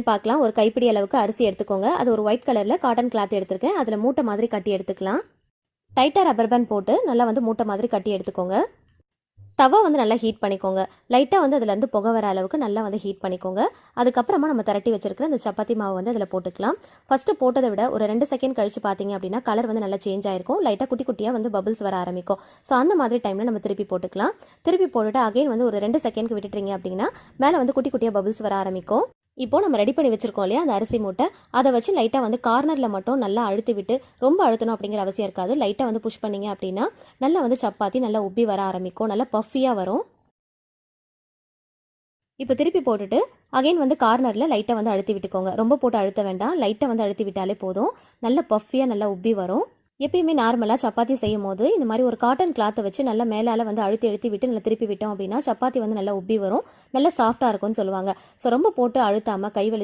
என்னன்னு பார்க்கலாம். ஒரு கைப்பிடி அளவுக்கு அரிசி எடுத்துக்கோங்க. அது ஒரு ஒயிட் கலரில் காட்டன் கிளாத் எடுத்துருக்கேன். அதில் மூட்டை மாதிரி கட்டி எடுத்துக்கலாம். டைட்டாக ரப்பர் பேண்ட் போட்டு நல்லா வந்து மூட்டை மாதிரி கட்டி எடுத்துக்கோங்க. தவா வந்து நல்லா ஹீட் பண்ணிக்கோங்க. லைட்டாக வந்து அதுலேருந்து புகை வர அளவுக்கு நல்லா வந்து ஹீட் பண்ணிக்கோங்க. அதுக்கப்புறமா நம்ம திரட்டி வச்சிருக்கிற இந்த சப்பாத்தி மாவு வந்து அதில் போட்டுக்கலாம். ஃபஸ்ட்டு போட்டதை விட ஒரு 2 செகண்ட் கழிச்சு பார்த்தீங்க அப்படின்னா கலர் வந்து நல்லா சேஞ்ச் ஆயிருக்கும். லைட்டாக குட்டி குட்டியாக வந்து பபிள்ஸ் வர ஆரம்பிக்கும். ஸோ அந்த மாதிரி டைமில் நம்ம திருப்பி போட்டுக்கலாம். திருப்பி போட்டுட்டு அகைன் வந்து ஒரு 2 செகண்ட்க்கு விட்டுட்டீங்க அப்படின்னா மேலே வந்து குட்டி குட்டியாக பபிள்ஸ் வர ஆரம்பிக்கும். இப்போ நம்ம ரெடி பண்ணி வச்சிருக்கோம் இல்லையா அந்த அரிசி மூட்டை, அதை வச்சு லைட்டாக வந்து கார்னரில் மட்டும் நல்லா அழுத்தி விட்டு, ரொம்ப அழுத்தணும் அப்படிங்கிற அவசியம் இருக்காது. லைட்டாக வந்து புஷ் பண்ணிங்க அப்படின்னா நல்லா வந்து சப்பாத்தி நல்லா உப்பி வர ஆரம்பிக்கும். நல்லா பஃபியாக வரும். இப்போ திருப்பி போட்டுட்டு அகைன் வந்து கார்னரில் லைட்டாக வந்து அழுத்தி விட்டுக்கோங்க. ரொம்ப போட்டு அழுத்த வேண்டாம். லைட்டாக வந்து அழுத்தி விட்டாலே போதும். நல்ல பஃபியாக நல்லா உப்பி வரும். எப்பயுமே நார்மலாக சப்பாத்தி செய்யும் போது இந்த மாதிரி ஒரு காட்டன் கிளாத்தை வச்சு நல்லா மேலால் வந்து அழுத்தி விட்டு நல்லா திருப்பி விட்டோம் அப்படின்னா சப்பாத்தி வந்து நல்லா உப்பி வரும். நல்லா சாஃப்டாக இருக்கும்னு சொல்லுவாங்க. ஸோ ரொம்ப போட்டு அழுத்தாமல் கை வலிச்சு